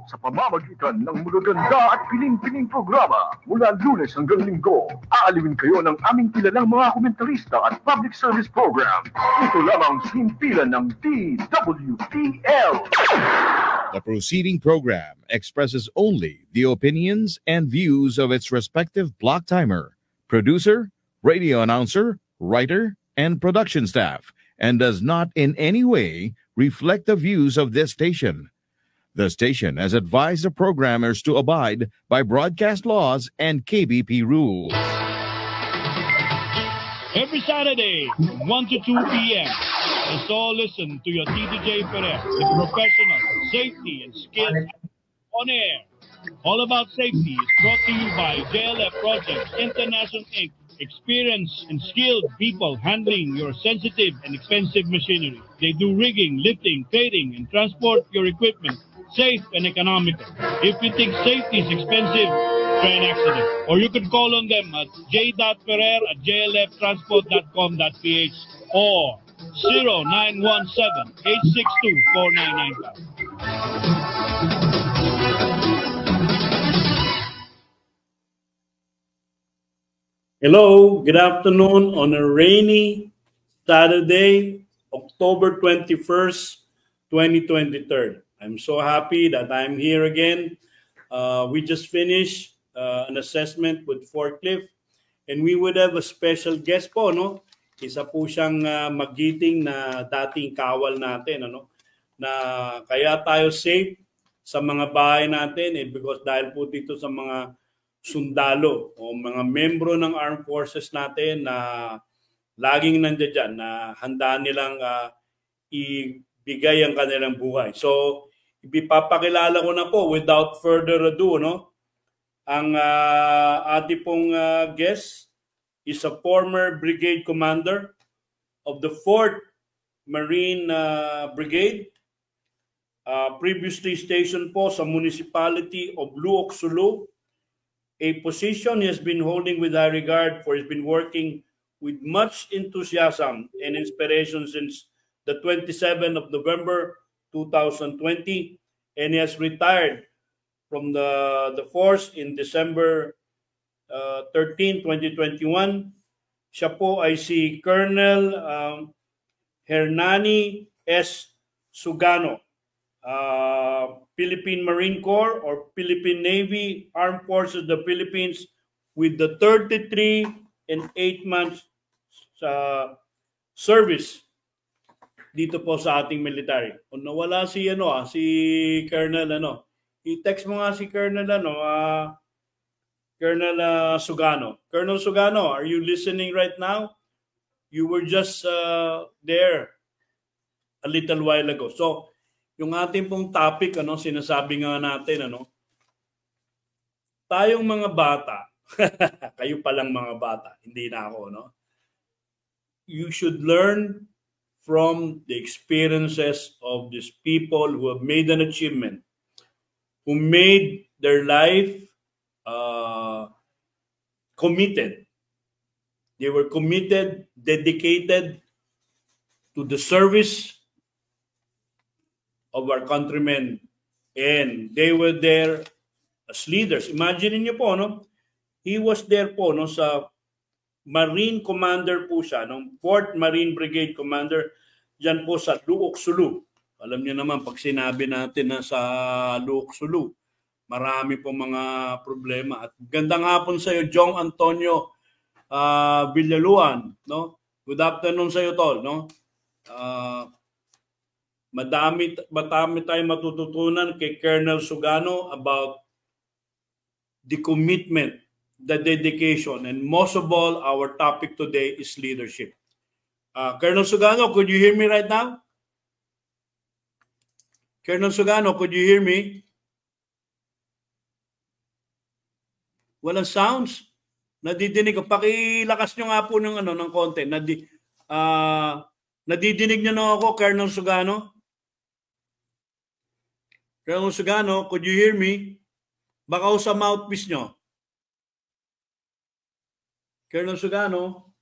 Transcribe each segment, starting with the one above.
sa pamamagitan ng magaganda at piling-piling programa mula Lunes hanggang Linggo. Aalawin kayo ng aming kilalang mga komentarista at public service program. Ito lamang simpilan ng DWTL. The proceeding program expresses only the opinions and views of its respective block timer, producer, radio announcer, writer, and production staff, and does not in any way reflect the views of this station. The station has advised the programmers to abide by broadcast laws and KBP rules. Every Saturday, from 1 to 2 p.m., let's all listen to your TDJ Perez, the professional, safety, and skill on air. All About Safety is brought to you by JLF Projects International Inc. Experienced and skilled people handling your sensitive and expensive machinery. They do rigging, lifting, plating, and transport your equipment safe and economical. If you think safety is expensive, try an accident. Or you could call on them at j.ferrer@jlftransport.com.ph or 0917-862-4995. Hello, good afternoon on a rainy Saturday, October 21st, 2023. I'm so happy that I'm here again. We just finished an assessment with Forklift, and we would have a special guest po, no? Isa po siyang magiting na dating kawal natin, ano? Na kaya tayo safe sa mga bahay natin, because dahil po dito sa mga sundalo o mga membro ng armed forces natin na laging nandiyan dyan, na handa nilang ibigay ang kanilang buhay. So, ipapakilala ko na po without further ado, no? Ang ating pong guest is a former brigade commander of the 4th Marine Brigade, previously stationed po sa municipality of Luoc, Sulu, a position he has been holding with high regard, for he's been working with much enthusiasm and inspiration since the 27th of November 2020, and he has retired from the force in December 13, 2021. Siya po ay si Colonel Hernani S. Sugano, Philippine Marine Corps or Philippine Navy, Armed Forces of the Philippines, with the 33 and 8 months service dito po sa ating military. Kung nawala si si Colonel i-text mo nga si Colonel Colonel Sugano. Colonel Sugano, are you listening right now? You were just there a little while ago. So, yung ating pong topic, sinasabi nga natin, tayong mga bata, kayo palang mga bata, hindi na ako, you should learn from the experiences of these people who have made an achievement, who made their life committed. They were committed, dedicated to the service of our countrymen, and they were there as leaders. Imagine niyo po, he was there po, sa Marine Commander po siya, 4th Marine Brigade Commander, dyan po sa Luoc, Sulu. Alam niyo naman, pag sinabi natin na sa Luoc, Sulu, marami po mga problema. At gandang hapon sa iyo, Jong Antonio Villaluan, Good afternoon sa iyo, Tol, Madami tayong matututunan kay Colonel Sugano about the commitment, the dedication, and most of all, our topic today is leadership. Colonel Sugano, could you hear me right now? Colonel Sugano, could you hear me? Walang sounds? Nadidinig ko. Pakilakas nyo nga po ng konti. Nadidinig nyo na ako, Colonel Sugano? Colonel Sugano, could you hear me? Baka sa mouthpiece nyo. Colonel Sugano?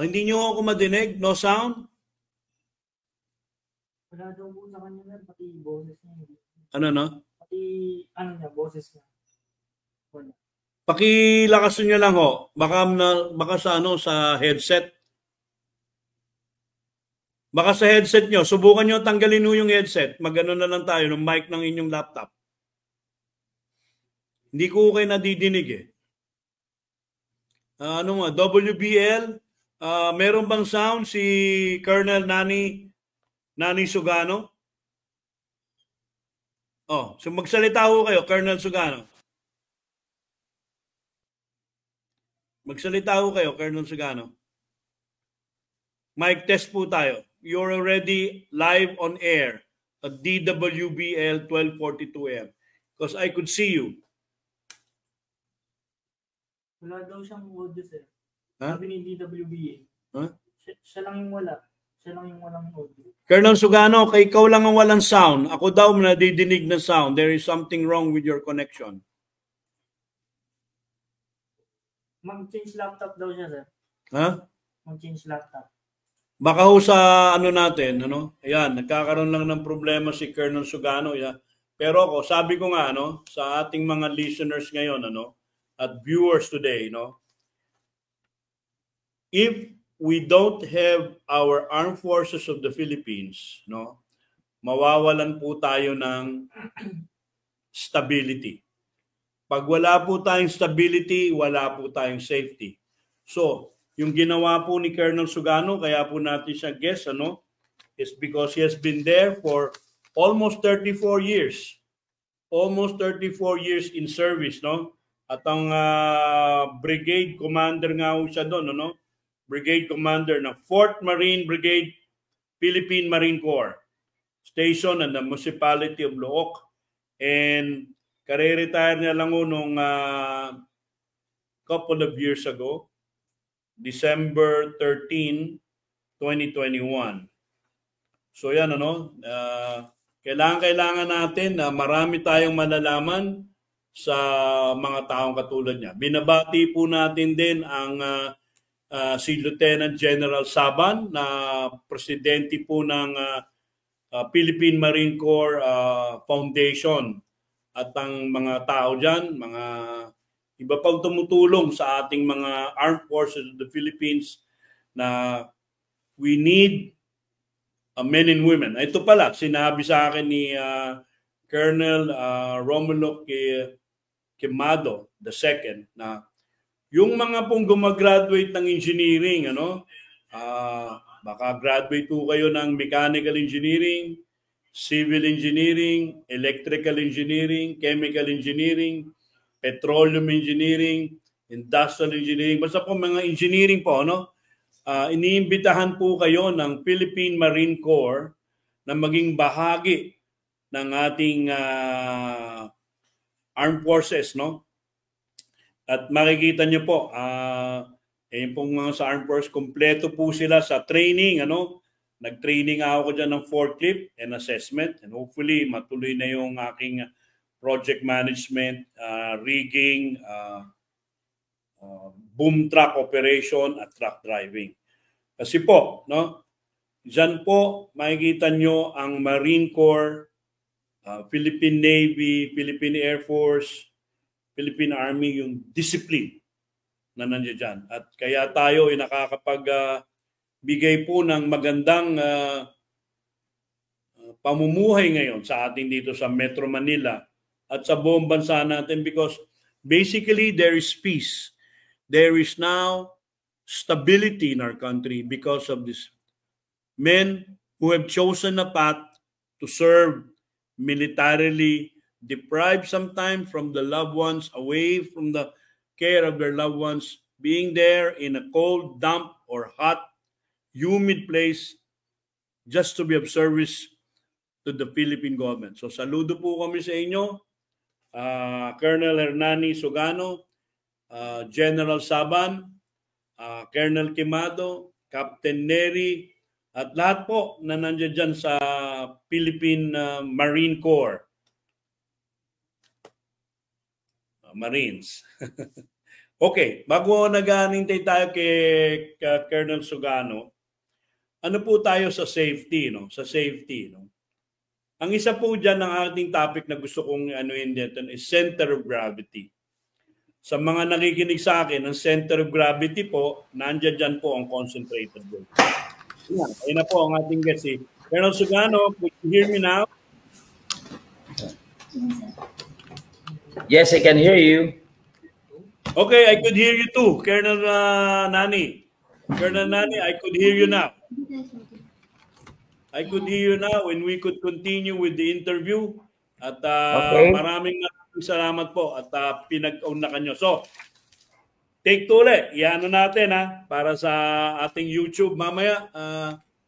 Hindi nyo ako madinig? No sound? Wala daw po sa kanya, pati boses niya. Ano, no? Pati, ano niya, boses niya. Wala. Pakilakasan nyo lang ho. Baka sa ano, sa headset. Baka sa headset nyo. Subukan nyo tanggalin nyo yung headset. Mag-ano na lang tayo ng mic ng inyong laptop. Hindi ko kayo nadidinig eh. Ano nga, WBL, meron bang sound si Colonel Nani Sugano? Oh, so magsalita ho kayo, Colonel Sugano. Magsalita ho kayo, Colonel Sugano. Mic test po tayo. You're already live on air at DWBL 1242M because I could see you. Wala daw siyang audio, sir. Huh? Sabi ni DWBA. Huh? Siya lang yung wala. Siya lang yung walang audio. Colonel Sugano, kay ikaw lang ang walang sound. Ako daw nadidinig na sound. There is something wrong with your connection. Mag-change laptop daw siya, sir. Ha? Mag-change laptop. Baka ho sa ano natin, ano? Ayan, nagkakaroon lang ng problema si Colonel Sugano. Yeah. Pero ako, sabi ko nga, ano, sa ating mga listeners ngayon, ano, at viewers today, no? If we don't have our armed forces of the Philippines, no, mawawalan po tayo ng stability. Pag wala po tayong stability, wala po tayong safety. So, yung ginawa po ni Colonel Sugano, kaya po natin siya guess, ano, is because he has been there for almost 34 years. Almost 34 years in service, no? At ang brigade commander nga ho siya doon, no? Brigade commander ng 4th Marine Brigade, Philippine Marine Corps, station in the municipality of Look. And kare-retire niya lang ho nung couple of years ago, December 13, 2021. So yan, ano, kailangan natin na marami tayong malalaman sa mga taong katulad niya. Binabati po natin din ang si Lieutenant General Saban na presidente po ng Philippine Marine Corps Foundation at ang mga tao dyan, mga iba pang tumutulong sa ating mga armed forces of the Philippines na we need men and women. Ito pala, sinabi sa akin ni Colonel Romulo Quemado II na yung mga pong gumagraduate ng engineering, ano, baka graduate po kayo ng mechanical engineering, civil engineering, electrical engineering, chemical engineering, petroleum engineering, industrial engineering, basta po mga engineering po, ano, iniimbitahan po kayo ng Philippine Marine Corps na maging bahagi ng ating armed forces, no? At makikita nyo po, pong mga sa armed forces, kompleto po sila sa training, ano? Nag-training ako dyan ng forklift and assessment, and hopefully matuloy na yung aking project management, rigging, boom truck operation at truck driving. Kasi po, no? Diyan po makikita nyo ang Marine Corps, Philippine Navy, Philippine Air Force, Philippine Army, yung discipline na nandiyan dyan. At kaya tayo ay nakakapagbigay po ng magandang pamumuhay ngayon sa atin dito sa Metro Manila at sa buong bansa natin because basically there is peace. There is now stability in our country because of these men who have chosen a path to serve militarily, deprived sometimes from the loved ones, away from the care of their loved ones, being there in a cold, damp, or hot, humid place just to be of service to the Philippine government. So saludo po kami sa inyo, Colonel Hernani Sugano, General Saban, Colonel Quemado, Captain Neri, at lahat po na nandiyan dyan sa Philippine Marine Corps. Marines. Okay, bago nag-aanintay tayo kay Colonel Sugano, ano po tayo sa safety, no? Sa safety, no? Ang isa po dyan ng ating topic na gusto kong anuin dito is center of gravity. Sa mga nakikinig sa akin, ang center of gravity po, nandiyan dyan po ang concentrated weight. Yan, ayun na po ang ating guest. Colonel Sugano, could you hear me now? Yes, I can hear you. Okay, I could hear you too, Colonel Nani. Colonel Nani, I could hear you now. I could hear you now and we could continue with the interview. At Okay. maraming salamat po at pinag-unakan nyo. So, take two ulit. Iano natin para sa ating YouTube. Mamaya,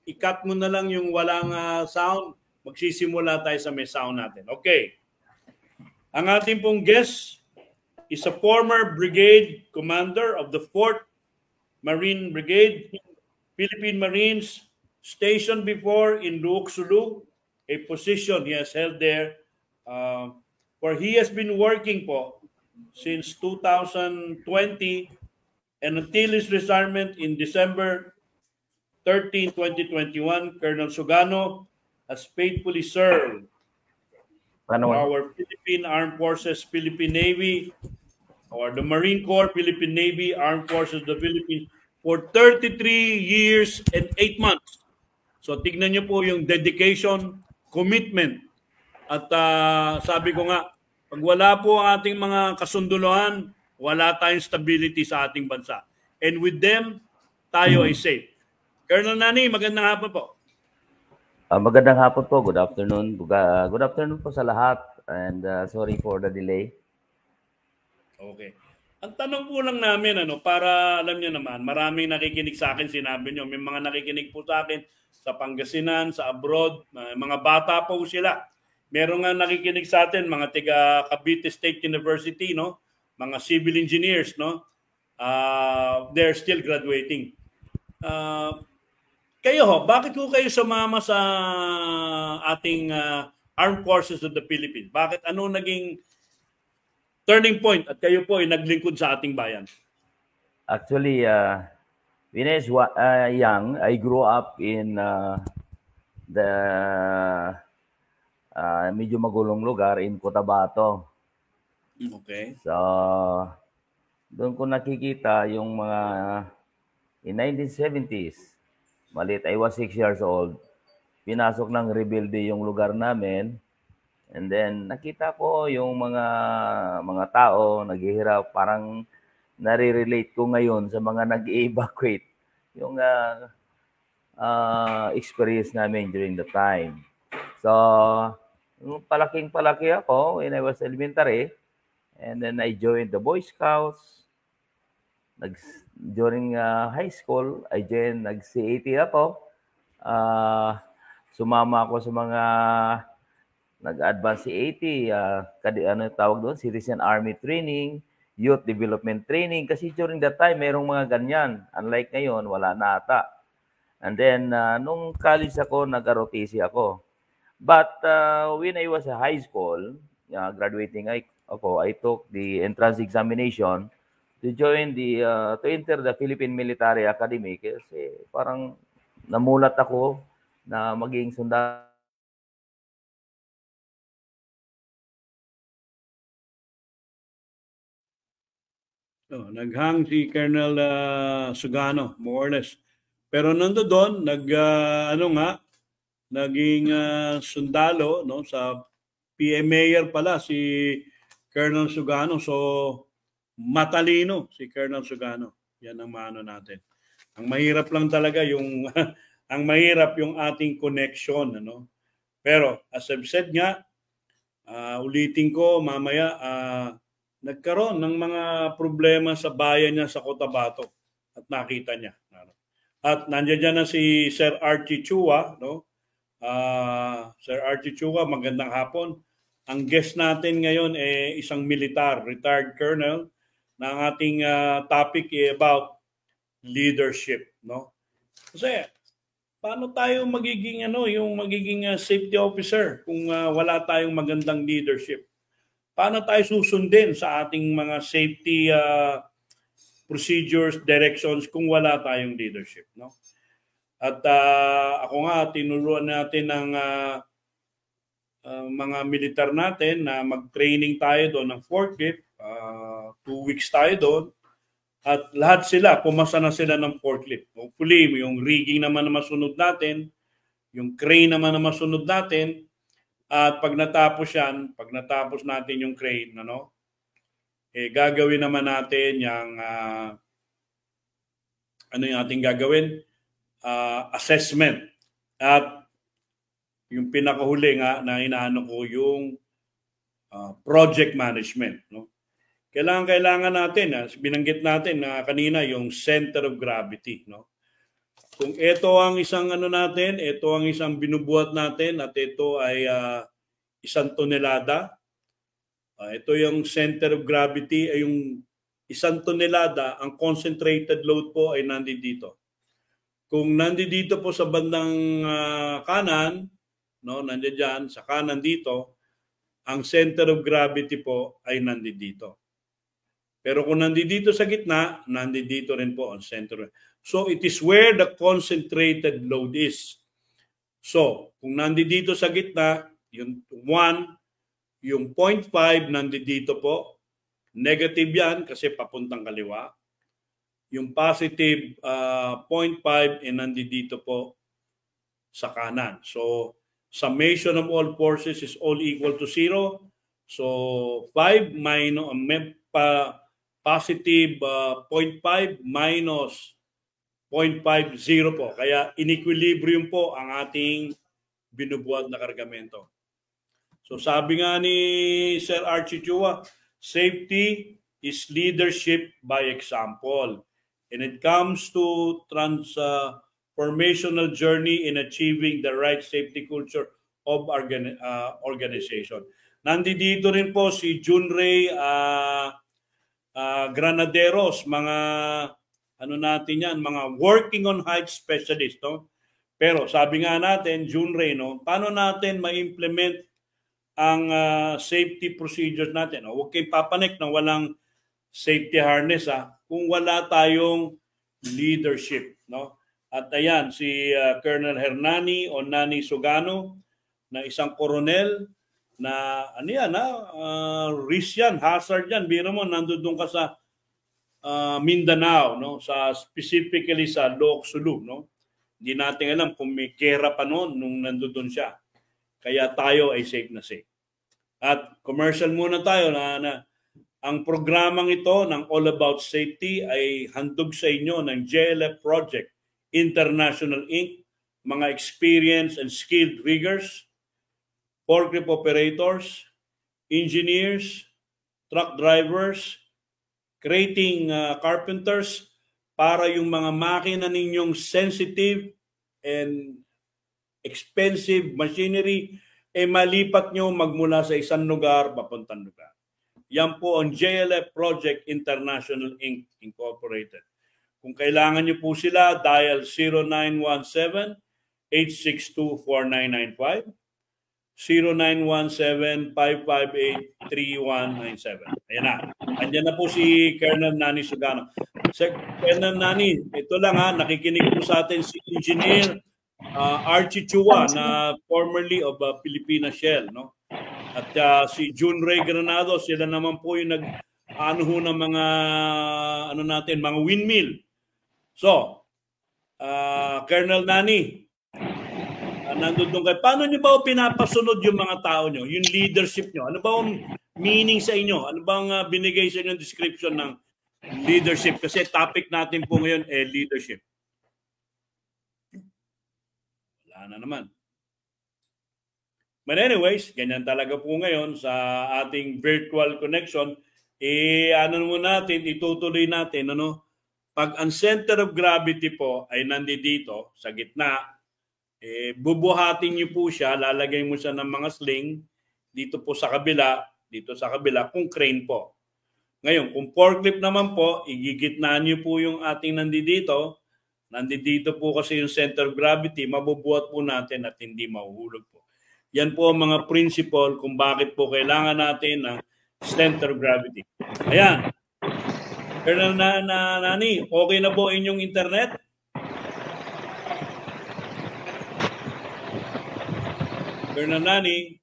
i-cut mo na lang yung walang sound. Magsisimula tayo sa may sound natin. Okay. Ang ating pong guest is a former brigade commander of the 4th Marine Brigade, Philippine Marines, stationed before in Luok Sulu, a position he has held there, where he has been working po since 2020 and until his retirement in December 13, 2021, Colonel Sugano has faithfully served our Philippine Armed Forces, Philippine Navy, or the Marine Corps, Philippine Navy, Armed Forces of the Philippines for 33 years and 8 months. So tignan niyo po yung dedication, commitment. At sabi ko nga, pag wala po ang ating mga kasunduluhan, wala tayong stability sa ating bansa. And with them, tayo ay safe. Colonel Nani, magandang hapon po. Magandang hapon po. Good afternoon. Good afternoon po sa lahat. And sorry for the delay. Okay. Ang tanong po lang namin, para alam niyo naman, maraming nakikinig sa akin, sinabi niyo, may mga nakikinig po sa akin sa Pangasinan, sa abroad, mga bata po sila. Meron nga nakikinig sa atin, mga tiga Cavite State University, no? Mga civil engineers, no? They're still graduating. Kayo bakit po kayo sumama sa ating Armed Forces of the Philippines? Bakit ano naging turning point at kayo po ay naglingkod sa ating bayan? Actually, when I was young, I grew up in the medyo magulong lugar in Cotabato. Okay. So, doon ko nakikita yung mga in 1970s. Maliit, I was 6 years old. Pinasok ng rebelde yung lugar namin. And then nakita ko yung mga tao naghihirap, parang nare-relate ko ngayon sa mga nag-evacuate yung experience namin during the time. So, palaki ako when I was elementary, and then I joined the Boy Scouts. During high school, I joined nag-CAT ako. Sumama ako sa mga nag-advance CAT, tawag doon, Citizen Army Training, Youth Development Training, kasi during that time, mayroong mga ganyan. Unlike ngayon, wala na ata. And then, nung college ako, nag-ROTC ako. But when I was a high school, graduating ako, I took the entrance examination to join to enter the Philippine Military Academy kasi parang namulat ako na maging sundalo. Naghang si Colonel Sugano, more or less. Pero nandoon, naging sundalo, no, sa PMAyer pala si Colonel Sugano. So, matalino si Colonel Sugano. Yan ang maano natin. Ang mahirap lang talaga yung ang mahirap yung ating connection, ano. Pero as I've said nga, ulitin ko mamaya, nagkaroon ng mga problema sa bayan niya sa Cotabato at nakita niya. At nandiyan dyan na si Sir Archie Chua, no? Sir Archie Chua, magandang hapon. Ang guest natin ngayon ay isang militar, retired colonel, na ang ating topic ay about leadership, no? Kasi paano tayo magiging magiging safety officer kung wala tayong magandang leadership? Paano tayo susundin sa ating mga safety procedures, directions kung wala tayong leadership, no? At ako nga, tinuruan natin ng mga militar natin na mag-training tayo doon ng forklift. 2 weeks tayo doon. At lahat sila, pumasa na sila ng forklift. Hopefully, yung rigging naman na masunod natin, yung crane naman na masunod natin, at pag natapos yan, pag natapos natin yung crane, gagawin naman natin yung, ano yung ating gagawin? Assessment. At yung pinakahuli nga na inaano ko yung project management. Kailangan natin, binanggit natin na kanina yung center of gravity. Kung ito ang isang natin, ito ang isang binubuhat natin at ito ay 1 tonelada. Ito yung center of gravity ay yung 1 tonelada, ang concentrated load po ay nandito. Kung nandito po sa bandang kanan, nandiyan dyan, sa kanan dito, ang center of gravity po ay nandito. Pero kung nandito sa gitna, nandito rin po ang center. So it is where the concentrated load is. So kung nandito sa gitna, yung 1, yung 0.5 nandito po. Negative yan kasi papuntang kaliwa. Yung positive 0.5 nandito po sa kanan. So summation of all forces is all equal to 0. So 5 minus positive 0.5 minus 0.50 po. Kaya in-equilibrium po ang ating binubuhat na kargamento. So sabi nga ni Sir Archie Chua, safety is leadership by example. And it comes to transformational journey in achieving the right safety culture of organization. Nandito rin po si Junray Granaderos, mga natin yan, mga working on height specialist. Pero sabi nga natin, Junray, paano natin ma-implement ang safety procedures natin? Huwag kayong papanik na walang safety harness kung wala tayong leadership. At ayan, si Colonel Hernani o Nani Sugano, na isang koronel, na risk yan, hazard yan. Biro mo, nandun ka sa Mindanao, sa specifically sa Looc Sulu. Hindi natin alam kung may gera pa noon nung nandun siya. Kaya tayo ay safe na safe. At commercial muna tayo na ang programang ito ng All About Safety ay handog sa inyo ng JLF Project International Inc., mga experienced and skilled riggers, forklift operators, engineers, truck drivers, creating carpenters, para yung mga makina ninyong sensitive and expensive machinery malipat nyo magmula sa isang lugar papuntang lugar. Yan po ang JLF Project International Inc. Incorporated. Kung kailangan nyo po sila, dial 0917-862-4995, 0917-558-3197. Ayan na. Andyan na po si Colonel Nani Sugano. Colonel Nani, ito lang nakikinig po sa atin si Engineer Archie Chua, na formerly of Philippine Shell, At si Junray Granado, sila naman po yung ng mga mga windmill. So, Colonel Nani, nandun kayo. Paano niyo ba pinapasunod yung mga tao niyo, yung leadership niyo? Ano ba ang meaning sa inyo? Ano bang binigay sa inyo description ng leadership? Kasi topic natin po ngayon leadership. Wala na naman. But anyways, ganyan talaga po ngayon sa ating virtual connection. Itutuloy natin, pag ang center of gravity po ay nandito sa gitna, bubuhatin niyo po siya, lalagay mo siya ng mga sling dito sa kabila, kung crane po. Ngayon, kung forklift naman po, igigitnaan niyo po yung ating nandito po kasi yung center of gravity, mabubuhat po natin at hindi mahuhulog po. Yan po ang mga principle kung bakit po kailangan natin ng center of gravity. Ayan. Colonel Nani, okay na po inyong internet? Colonel Nani,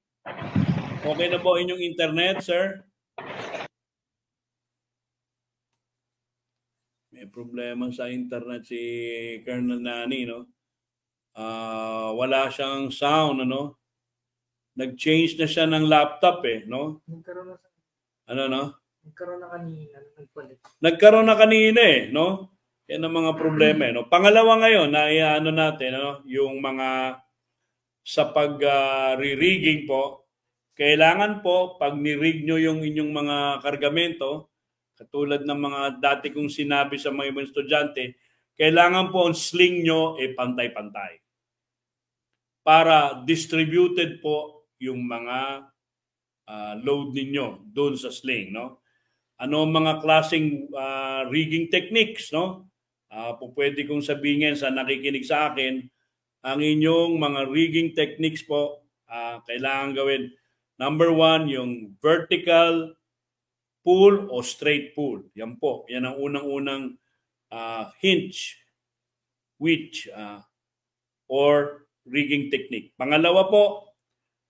okay na po inyong internet, sir? May problema sa internet si Colonel Nani, no? Wala siyang sound, ano? Nag-change na siya ng laptop, no? Nagkaroon na Ano, no? Nagkaroon na kanina, nagpalit. Nagkaroon na kanina, no? Yan ang mga problema, no? Pangalawa ngayon, na ano natin, no? Yung mga sa pag-rigging po, kailangan po, pag ni-rig nyo yung inyong mga kargamento, katulad ng mga dati kong sinabi sa mga ibang estudyante, kailangan po ang sling nyo pantay-pantay. Para distributed po yung mga load ninyo doon sa sling, no? Ano ang mga klaseng rigging techniques, no? Pwede kong sabihin sa nakikinig sa akin, ang inyong mga rigging techniques po, kailangan gawin. Number 1, yung vertical pull o straight pull. Yan po. Yan ang unang-unang hinge, winch, or rigging technique. Pangalawa po,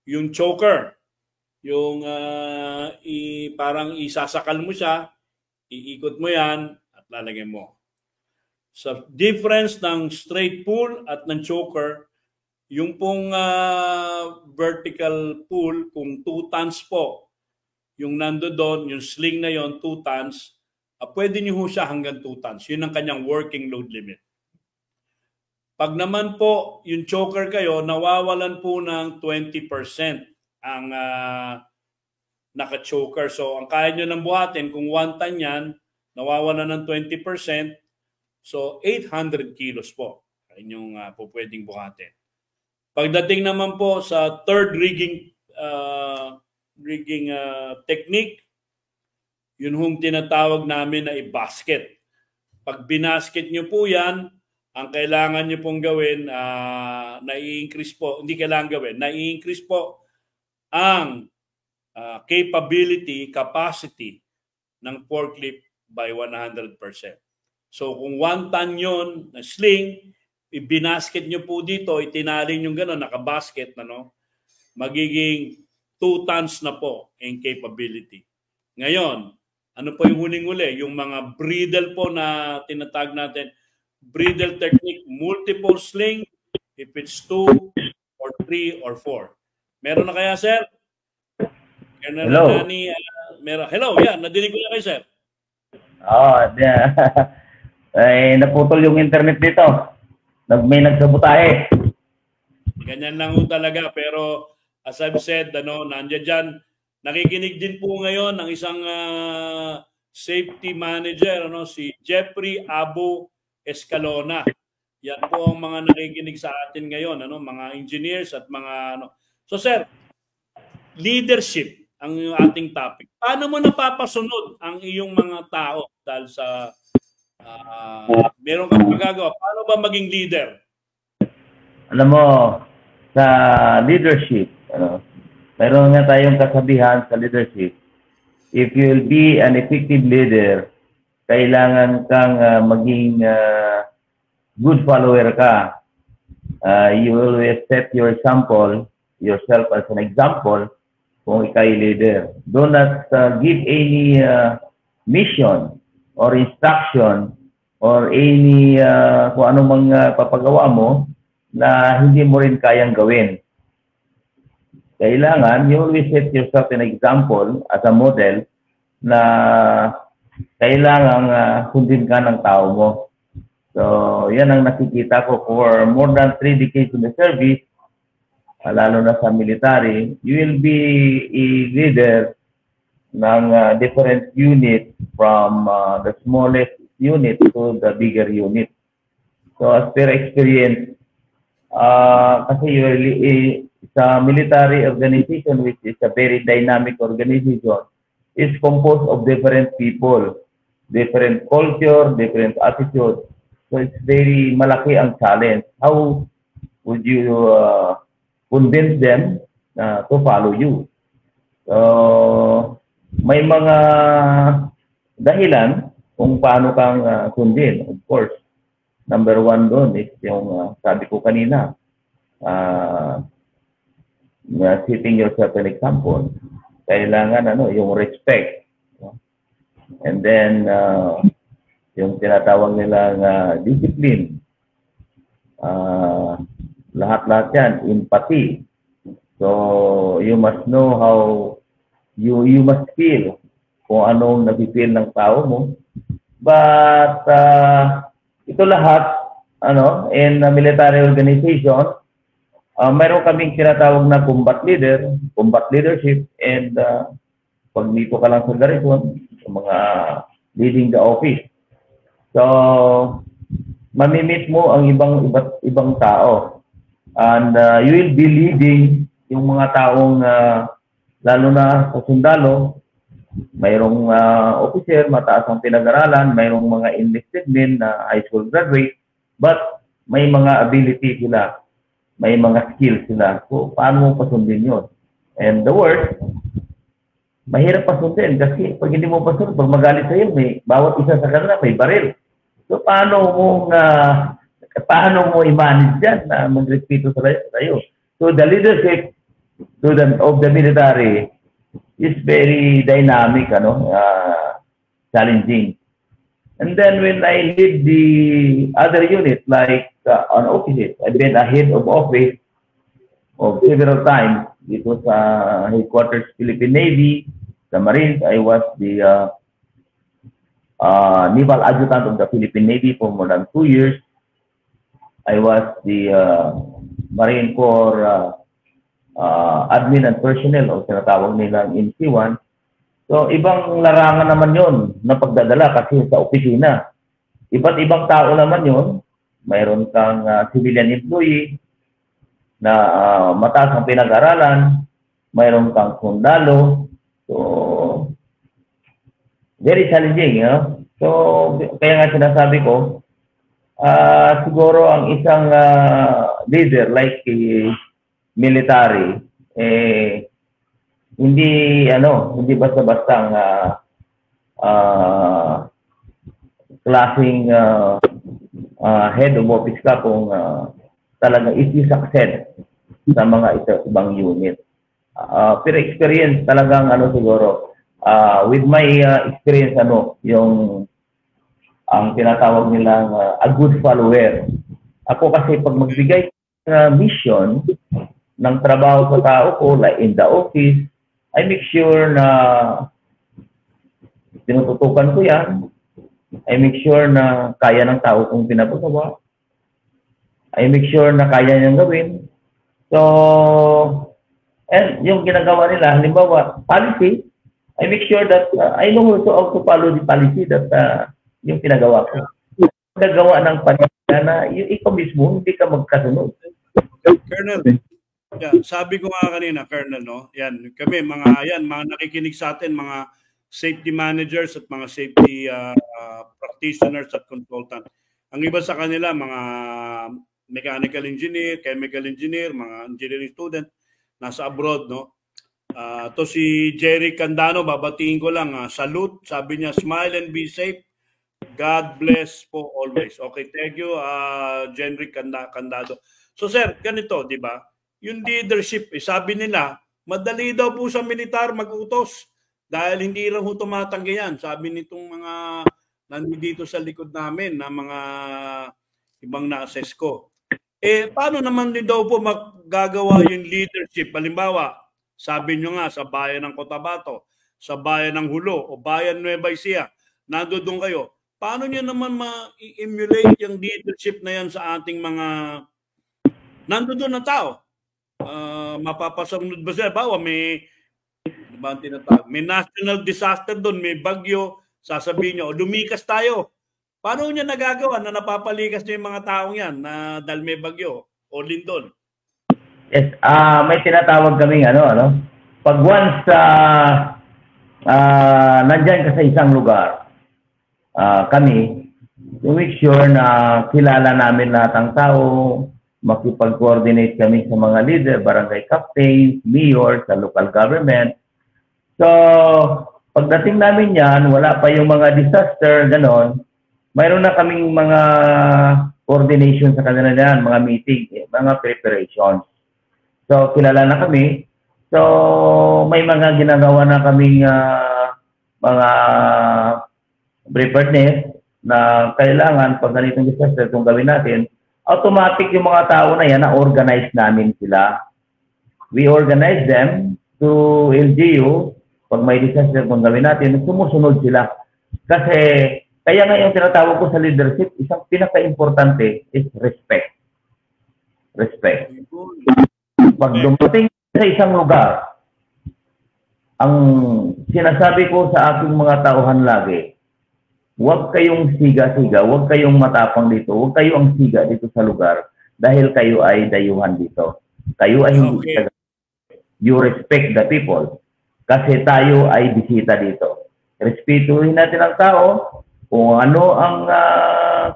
yung choker. Yung parang isasakal mo siya, iikot mo yan, at lalagyan mo. Sa difference ng straight pull at ng choker, yung pong vertical pull, kung 2 tons po, yung nando doon, yung sling na yon 2 tons, pwede nyo siya hanggang 2 tons. Yun ang kanyang working load limit. Pag naman po, yung choker kayo, nawawalan po ng 20% ang naka-choker. So, ang kaya nyo nang buhatin, kung 1 ton yan, nawawalan ng 20%, so 800 kilos po inyong po pwedeng buhatin. Pagdating naman po sa third rigging technique, yun hong tinatawag namin na i-basket. Pag binasket nyo po yan, ang kailangan nyo pong gawin, na-i-increase po, hindi kailangan gawin, na-i-increase po ang capacity ng forklift by 100%. So kung 1 ton yun na sling, ibinasket nyo po dito, itinalin yung gano'n, nakabasket, magiging 2 tons na po ang capability. Ngayon, ano po yung huling-huli? Yung mga bridle po na tinatag natin, bridle technique, multiple sling, if it's 2 or 3 or 4. Meron na kaya, sir? Hello. Hello, yan. Nadinig ko na kayo, sir. Ay, naputol yung internet dito. May nagsabutahe. Ganyan lang po talaga. Pero as I've said, nandiyan dyan. Nakikinig din po ngayon ng isang safety manager, si Jeffrey Abu Escalona. Yan po ang mga nakikinig sa atin ngayon, mga engineers at mga So sir, leadership ang ating topic. Paano mo napapasunod ang iyong mga tao dahil sa meron kang magagawa? Paano ba maging leader? Alam mo, sa leadership, meron nga tayong kasabihan sa leadership. If you'll be an effective leader, kailangan kang maging good follower ka. You will set your example, yourself as an example kung ikay leader. Do not give any mission or instruction or any kung anong papagawa mo na hindi mo rin kayang gawin. Kailangan, you always set yourself an example as a model na kailangan sundin ka ng tao mo. So, yan ang nakikita ko for more than 3 decades in the service, lalo na sa military. You will be a leader ng different unit from the smallest unit to the bigger unit. So, as per experience, kasi sa military organization, which is a very dynamic organization, is composed of different people, different culture, different attitude. So it's very malaki ang challenge. How would you convince them to follow you? So, may mga dahilan kung paano kang sundin. Of course, number 1 doon is yung sabi ko kanina, setting yourself an example. Kailangan yung respect. And then, yung tinatawag nilang discipline. Lahat-lahat yan, empathy. So, you must know how, you must feel kung anong nag-feel ng tao mo. But, ito lahat, in a military organization, mayroon kaming tinatawag na combat leadership, and pag dito ka lang sa garrison, mga leading the office. So, mamimit mo ang ibang tao. And you will be leading yung mga taong, lalo na sa sundalo, mayroong officer, mataas ang pinag-aralan, mayroong mga enlisted men na high school graduate, but may mga ability sila, may mga skills sila. So, paano mo pasundin yun? And the worst, mahirap pasundin kasi pag hindi mo pasundin, pag magalit sa'yo, bawat isa sa kanila may baril. So, paano mo i-manage dyan na magrespeto sa'yo? So, the leadership of the military is very dynamic, challenging. And then when I lead the other unit, like on offices, I've been a head of office of several times. It was headquarters Philippine Navy, the Marines. I was the naval adjutant of the Philippine Navy for more than 2 years. I was the Marine Corps admin and personnel o tinatawag nilang MC1. So, ibang larangan naman yon na pagdadala kasi sa opisina. Iba't ibang tao naman yon. Mayroon kang civilian employee na mataas ang pinag-aralan. Mayroon kang sundalo. So, very challenging. So, kaya nga sinasabi ko, siguro ang isang leader like military, hindi basta-bastang klaseng head of office ka kung talagang isi-succeed sa mga ibang unit. Pero experience talagang siguro, with my experience, yung ang tinatawag nilang a good follower. Ako kasi pag magbigay mission ng trabaho sa tao ko, like in the office, I make sure na tinututukan ko yan. I make sure na kaya ng tao kong pinapagawa. I make sure na kaya niyang gawin. So, and yung ginagawa nila, halimbawa, policy, I make sure that I know how to follow the policy that yung pinagawa ko. Nagawa ng panila na yung ikaw mismo, hindi ka magkasunod. Colonel, sabi ko nga kanina, Colonel, yan, kami, mga nakikinig sa atin, mga safety managers at mga safety practitioners at consultants. Ang iba sa kanila, mga mechanical engineer, chemical engineer, mga engineering student, nasa abroad, to si Jerry Candano, babatiin ko lang, salute, sabi niya, smile and be safe. God bless po always. Okay, thank you, Jerry Candado. So sir, ganito, di ba? Yung leadership, sabi nila, madali daw po sa militar mag-utos dahil hindi lang ho tumatanggi yan. Sabi nitong mga nandito sa likod namin na mga ibang na-assess ko. Paano naman din daw po magagawa yung leadership? Halimbawa, sabi nyo nga sa bayan ng Cotabato, sa bayan ng Hulo o bayan Nueva Ecija, nandoon kayo. Paano nyo naman ma-emulate yung leadership na yan sa ating mga nandoon na tao? Mapapasunod ba siya? Bawa, may national disaster doon, may bagyo, sasabihin nyo, lumikas tayo. Paano niya nagagawa na napapalikas niyo yung mga taong yan na dahil may bagyo o lindol? Yes, may tinatawag kaming pag once nandyan ka sa isang lugar, kami, to make sure na kilala namin lahat ng tao, makipag-coordinate kami sa mga leader, barangay captains, mayor, sa local government. So, pagdating namin yan, wala pa yung mga disaster, ganon, mayroon na kaming mga coordination sa kanila yan, mga meeting, mga preparations. So, kilala na kami. So, may mga ginagawa na kaming mga preparedness na kailangan pag ganitong disaster kung gawin natin, automatic yung mga tao na yan, na-organize namin sila. We organize them to LGU. Pag may disaster kung gawin natin, sumusunod sila. Kasi, kaya nga yung tinatawag ko sa leadership, isang pinaka-importante is respect. Respect. Pag dumating sa isang lugar, ang sinasabi ko sa aking mga tauhan lagi, huwag kayong siga-siga, huwag kayong matapang dito, huwag kayo ang siga dito sa lugar dahil kayo ay dayuhan dito. Kayo ay hindi you respect the people kasi tayo ay bisita dito. Respetuhin natin ang tao kung ano ang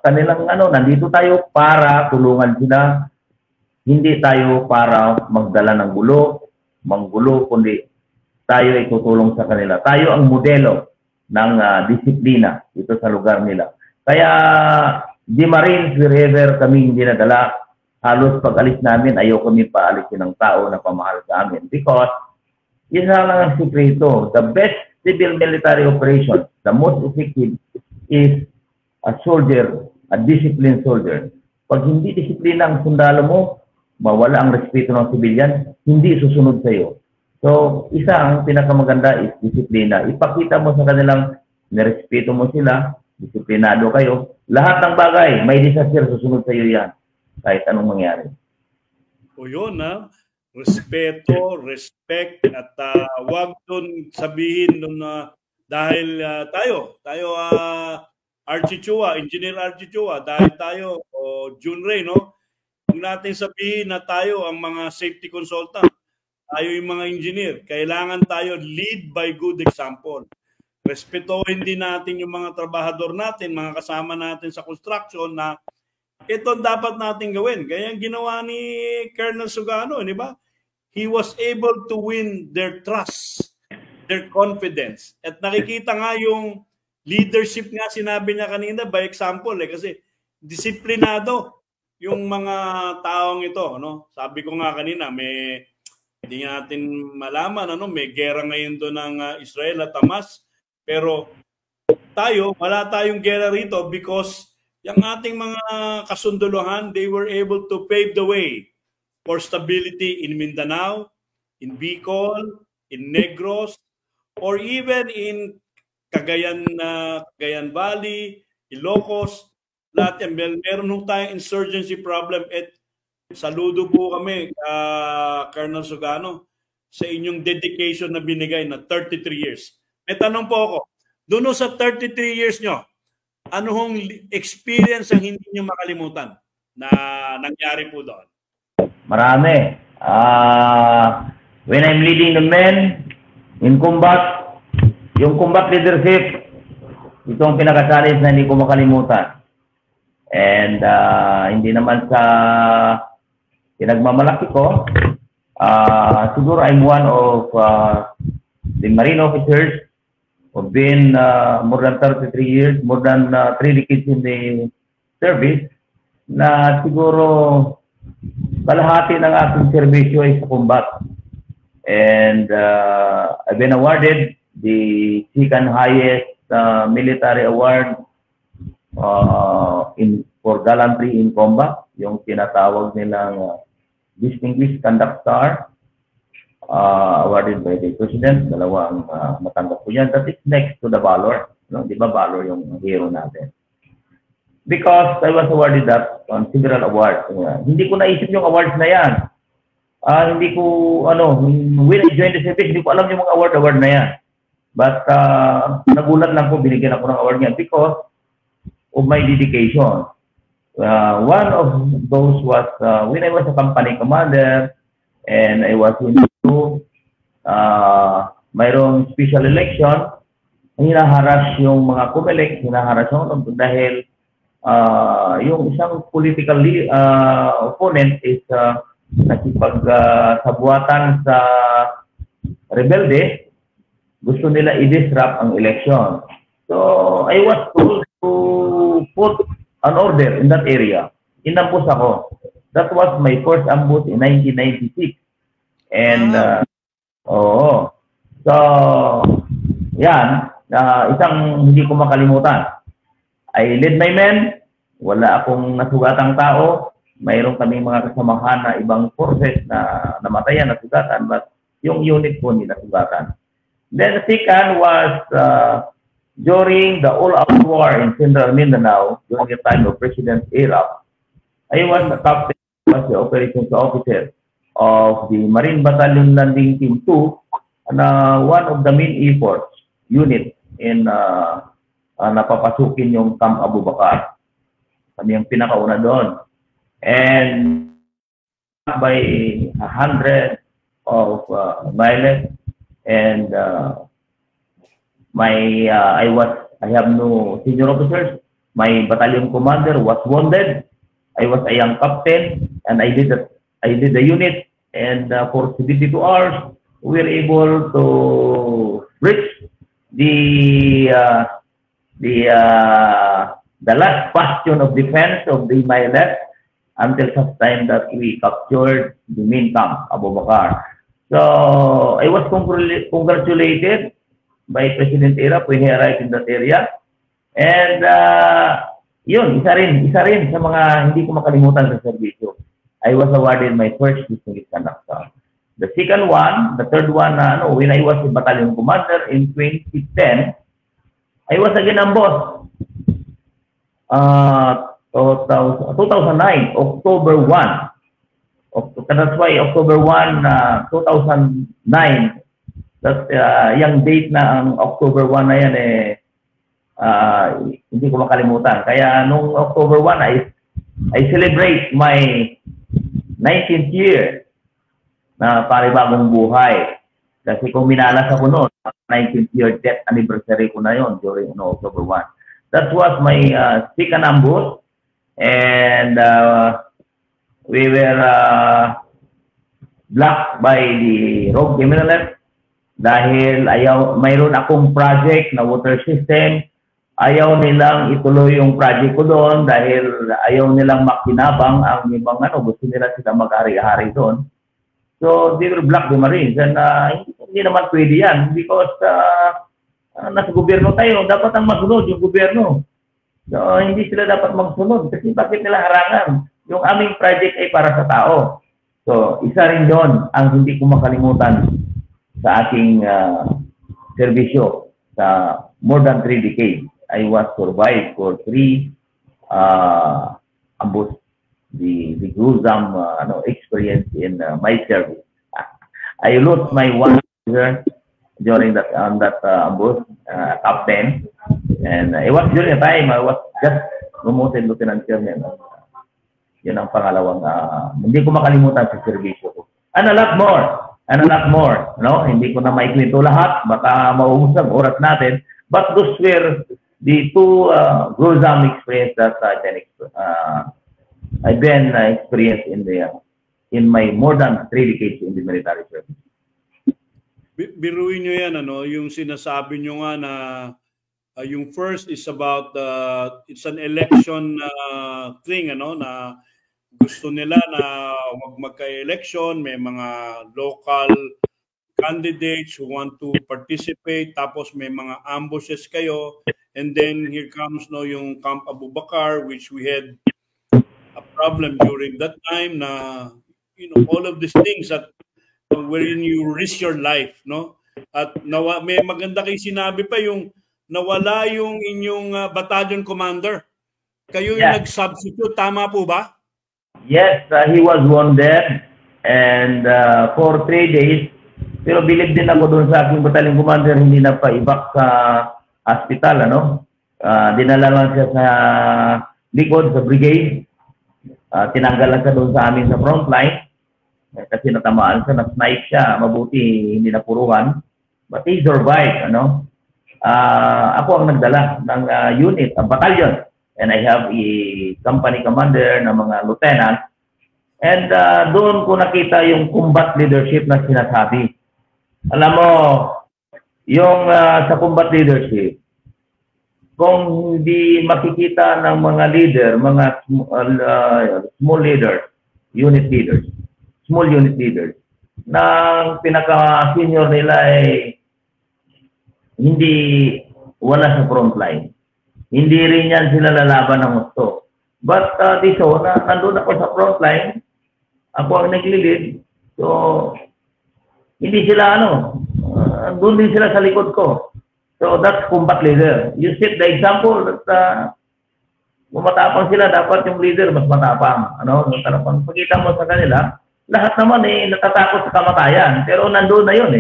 kanilang nandito tayo para tulungan sila. Hindi tayo para magdala ng gulo, manggulo, kundi tayo ay tutulong sa kanila. Tayo ang modelo ng disiplina dito sa lugar nila. Kaya di Marines, wherever kami hindi nadala, halos pag alis namin, ayaw kami paalisin ng tao na pamahal sa amin. Because, yun lang ang sikreto. The best civil military operation, the most effective is a soldier, a disciplined soldier. Pag hindi disiplina ang sundalo mo, mawala ang respeto ng civilian, hindi susunod sa iyo. So, isa ang pinakamaganda is disiplina. Ipakita mo sa kanilang nirespeto mo sila, disiplinado kayo. Lahat ng bagay, may disaster, susunod sa iyo yan. Kahit anong mangyari. O yun, respeto, respect, at wag doon sabihin doon na dahil tayo Archie Chua, Engineer Archie Chua, dahil tayo, June Ray, no? Huwag natin sabihin na tayo ang mga safety consultant. Tayo yung mga engineer. Kailangan tayo lead by good example. Respetuhin din natin yung mga trabahador natin, mga kasama natin sa construction na ito dapat natin gawin. Kaya yung ginawa ni Colonel Sugano, di ba? He was able to win their trust, their confidence. At nakikita nga yung leadership nga, sinabi niya kanina, by example, kasi disiplinado yung mga taong ito. No? Sabi ko nga kanina, hindi natin malaman, may gera ngayon doon ng Israel at Hamas. Pero tayo, wala tayong gera rito because yung ating mga kasunduluhan, they were able to pave the way for stability in Mindanao, in Bicol, in Negros, or even in Cagayan Valley, Ilocos, lahat yan. Meron tayong insurgency problem at saludo po kami, Colonel Sugano, sa inyong dedication na binigay na 33 years. May tanong po ako, doon sa 33 years nyo, ano hong experience ang hindi nyo makalimutan na nangyari po doon? Marami. When I'm leading the men in combat, yung combat leadership, ito ang pinaka-challenge na hindi ko makalimutan. And hindi naman sa pinagmamalaki ko, siguro I'm one of the Marine officers who've been more than 33 years, more than 3 decades in the service, na siguro kalahati ng ating serbisyo ay sa combat. And I've been awarded the second highest military award for gallantry in combat, yung tinatawag nilang Distinguished Conduct Star, awarded by the President. Dalawang matanggap ko yan. That is next to the Valor. No? Di ba Valor yung hero natin? Because I was awarded that on several awards. Hindi ko naisip yung awards na yan. Hindi ko, when I joined the service, hindi ko alam yung mga award na yan. But nagulat lang ko, binigyan ako ng award niyan because of my dedication. One of those was when I was a company commander and I was into mayroong special election, hinaharas yung mga COMELEC, hinaharas yung dahil yung isang political opponent is nakipagsabuatan sa rebelde, gusto nila i-disrupt ang election. So, I was told to put an order in that area. Inampus ako. That was my first ambush in 1996. And oo. So, yan, isang hindi ko makalimutan. I led my men, wala akong nasugatang tao, mayroon kaming mga kasamahan na ibang forces na namatayan, nasugatan, but yung unit ko hindi nasugatan. Then the second was during the all-out war in Central Mindanao, during the time of President Iraq, I was the captain, was the operations officer of the Marine Battalion Landing Team 2, and one of the main efforts unit in napapasukin yung Camp Abu Bakar. Kami yung pinakauna doon. And by 100 of miles, and I have no senior officers. My battalion commander was wounded. I was a young captain, and I did the unit. And for 72 hours, we were able to reach the last bastion of defense of the my left until such time that we captured the main camp, Abu Bakar. So I was congratulated by President Iraq when he arrived in that area. And yun, isa rin sa mga hindi ko makalimutan sa serbisyo. I was awarded my first distinguished conductor. The second one, the third one, when I was a battalion commander in 2010, I was again ang boss. 2009, October 1. That's why October 1, 2009, that yung date na ang October 1 na yan hindi ko makalimutan. Kaya nung October 1, I celebrate my 19th year na panibagong buhay. Kasi kung minalas ako noon, 19th year death anniversary ko na yon during October 1. That was my second ambush, and we were blocked by the rogue criminals dahil mayroon akong project na water system. Ayaw nilang ituloy yung project ko doon dahil ayaw nilang makinabang ang ibang gusto nila sila mag-hari-hari doon. So, they will block the Marines. And hindi naman pwede yan because nasa gobyerno tayo. Dapat ang masunod yung gobyerno. So, hindi sila dapat magsunod. Kasi bakit nila harangan? Yung aming project ay para sa tao. So, isa rin doon ang hindi ko makalimutan sa aking serbisyo sa more than 3 decades. I was survived for 3 ambush. The gruesome experience in my service. I lost my one officer during that ambush, captain, and it was during the time I was just promoted lieutenant colonel. Yun ang pangalawang hindi ko makalimutan sa serbisyo ko. And a lot more, no? Hindi ko na maikwento lahat, baka maubos ang oras natin. But those were the 2 gruesome experiences that I've been experienced in my more than 3 decades in the military service. Biruin nyo yan, yung sinasabi nyo nga na yung first is about it's an election thing, na gusto nila na wag magka-election, may mga local candidates who want to participate, tapos may mga ambushes kayo, and then here comes yung Camp Abu Bakar, which we had a problem during that time na all of these things that wherein you risk your life, at may maganda kayo sinabi pa yung nawala yung inyong battalion commander, kayo yung nag-substitute, tama po ba? Yes, he was wounded and for 3 days, pero bilib din ako doon sa aking battalion commander, hindi na pa-ibak sa hospital, dinala lang siya sa likod, sa brigade. Tinanggal lang siya doon sa amin sa front line kasi natamaan siya, na-snipe siya, mabuti hindi napuruhan, but he survived. Ako ang nagdala ng unit, ang battalion, and I have a company commander na mga lieutenant, and doon ko nakita yung combat leadership na sinasabi. Alam mo, yung sa combat leadership, kung hindi makikita ng mga leader, mga small leaders, small unit leaders, ng pinaka-senior nila ay hindi wala sa frontline. Hindi rin yan sila lalaban ng gusto. But dito, nandun ako sa frontline, ako ang nag-lead. So, hindi sila doon din sila sa likod ko. So, that's combat leader. You set the example that kung matapang sila, dapat yung leader mas matapang. Pagkita mo sa kanila, lahat naman natatakot sa kamatayan. Pero nandun na yun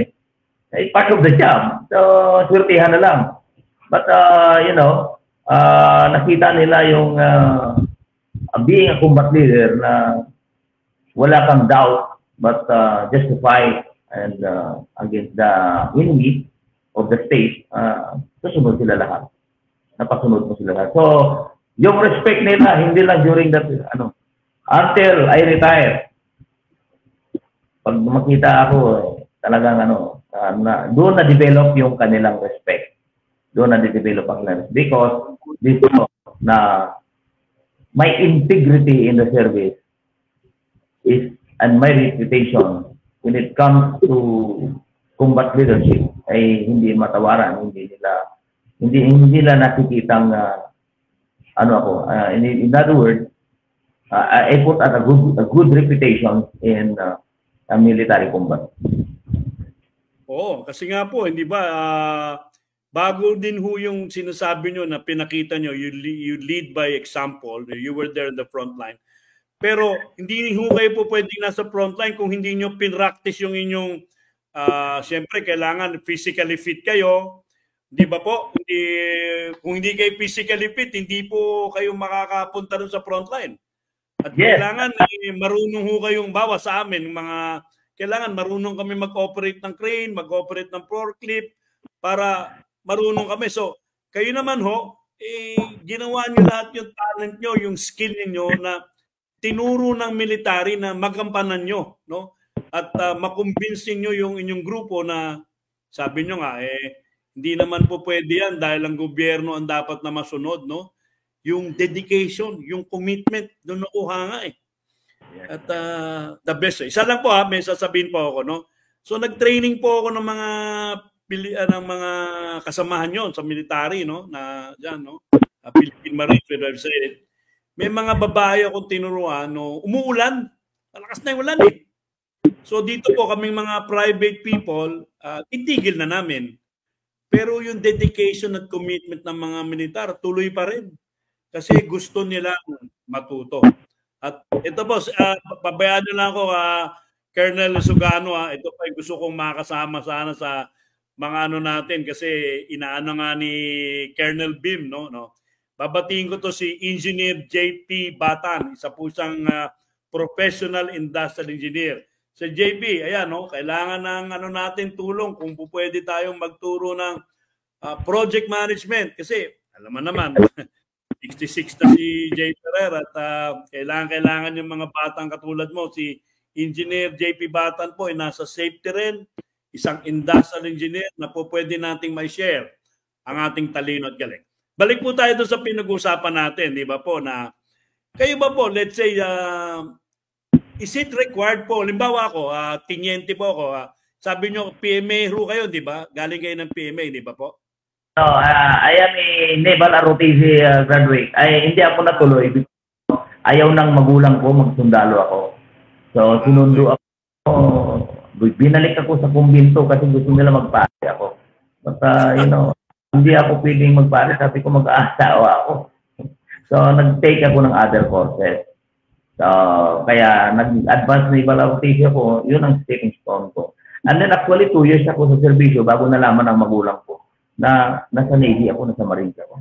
part of the job. So, swirtihan na lang. But, nakita nila yung being a combat leader na wala kang doubt but just to fight and against the enemy of the state, susunod sila lahat. Napasunod mo sila lahat. So, yung respect nila, hindi lang during that, until I retire. Pag makita ako, talagang doon na-develop yung kanilang respect. Doon na-develop ang kanilang respect. Because, dito na my integrity in the service is, and my reputation when it comes to combat leadership ay hindi matawaran, hindi nila nakikitang in other words, I put at a good reputation in military combat. Oo, kasi nga po, hindi ba, bago din ho yung sinasabi nyo na pinakita nyo, you lead by example, you were there in the front line. Pero hindi ho kayo po pwedeng nasa front line kung hindi nyo pinractice yung inyong, siyempre kailangan physically fit kayo, di ba po? Kung hindi kayo physically fit, hindi po kayo makakapunta doon sa front line. At kailangan marunong ho kayong bawa sa amin, kailangan marunong kami mag-operate ng crane, mag-operate ng forklift para marunong kami. So, kayo naman ho, ginawa nyo lahat yung talent nyo, yung skill niyo na tinuro ng military na magampanan nyo, no? At makumbinsin nyo yung inyong grupo na sabi nyo nga, hindi naman po pwede yan dahil ang gobyerno ang dapat na masunod, no? Yung dedication, yung commitment, doon nakuha nga At the best. Isa lang po may sasabihin po ako, no? So nag-training po ako ng mga kasamahan yon sa military, no? Na diyan, no? Philippine Marines, I've said. May mga babae akong tinuruan, no? Umuulan. Malakas na yung ulan So dito po kaming mga private people, itigil na namin. Pero yung dedication at commitment ng mga militar, tuloy pa rin. Kasi gusto nila matuto. At ito boss, pabayaan nyo lang ako, Colonel Sugano, ito pa gusto kong makasama sana sa mga natin kasi inaano nga ni Colonel Bim, no? Babatiin ko to si Engineer JP Batan, isa po siyang professional industrial engineer. Sa JP, ayan, no? Kailangan ng natin tulong kung pwede tayong magturo ng project management kasi alam mo naman 66 na si Jay Ferrer at kailangan yung mga batang katulad mo. Si Engineer JP Batan po ay nasa safety rin, isang industrial engineer na po pwede nating may share ang ating talino at galing. Balik po tayo doon sa pinag-usapan natin, di ba po, na kayo ba po, let's say, is it required po, limbawa ako, tinyente po ako, sabi nyo, PMA ho kayo, di ba? Galing kayo ng PMA, di ba po? No, I am a Naval ROTC graduate. Hindi ako natuloy. Ayaw ng magulang ko, magsundalo ako. So, sinundo ako. Binalik ako sa kumbinto kasi gusto nila magpare ako. But, hindi ako pwedeng magpare. Sabi ko, mag-aasawa ako. So, nag-take ako ng other courses. So, kaya nag-advance Naval ROTC ako. Yun ang stepping stone ko. And then, actually, 2 years ako sa serbisyo bago nalaman ng magulang ko na nasa Navy ako, nasa Marines ako.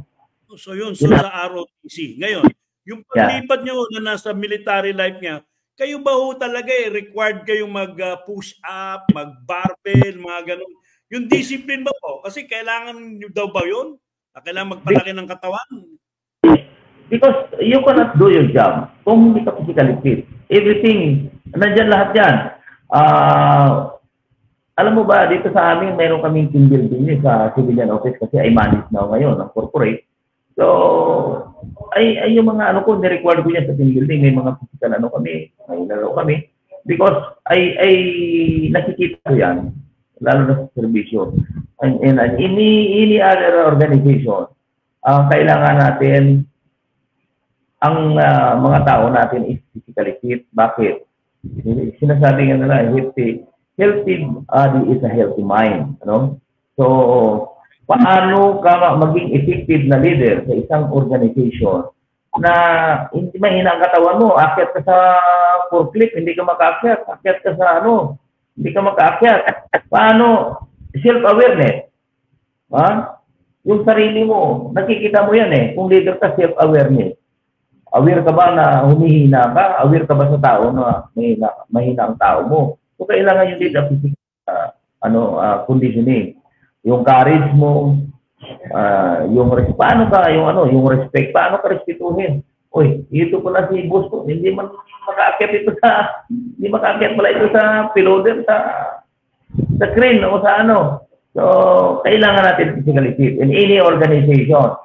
So yun, so sa ROTC. Ngayon, yung paglipat nyo na nasa military life niya, kayo ba ho talaga required kayong mag-push up, mag-barbell, mga ganun? Yung discipline ba po? Kasi kailangan daw ba yun? Kailangan magpalaki ng katawan? Because you cannot do your job kung hindi ka physically fit. Everything, nandyan lahat yan. Alam mo ba, dito sa amin, mayroon kaming team building sa civilian office kasi I manage na ngayon ng corporate. So, ay yung mga ko, nirequire ko yan sa team building. May mga physical kami, may laro kami. Because ay nakikita ko yan, lalo na sa serbisyo. And any other organization, kailangan natin, ang mga tao natin is physically fit. Bakit? Sinasabi nga nila, healthy body is a healthy mind. Ano? So, paano ka maging effective na leader sa isang organization na hindi mahina ang katawan mo, akyat ka sa forklift, hindi ka makaakyat, akyat ka sa hindi ka makaakyat. Paano? Self-awareness. Yung sarili mo, nakikita mo yan kung leader ka, self-awareness. Aware ka ba na humihina ka? Aware ka ba sa tao na mahina ang tao mo? So, kailangan yung leader physical conditioning. Yung courage mo, yung paano ka, yung respect, paano ka respetuhin? Uy, ito po na si boss ko, hindi makaakyat pala ito sa piloder, sa crane o sa So, kailangan natin physically fit. In any organization,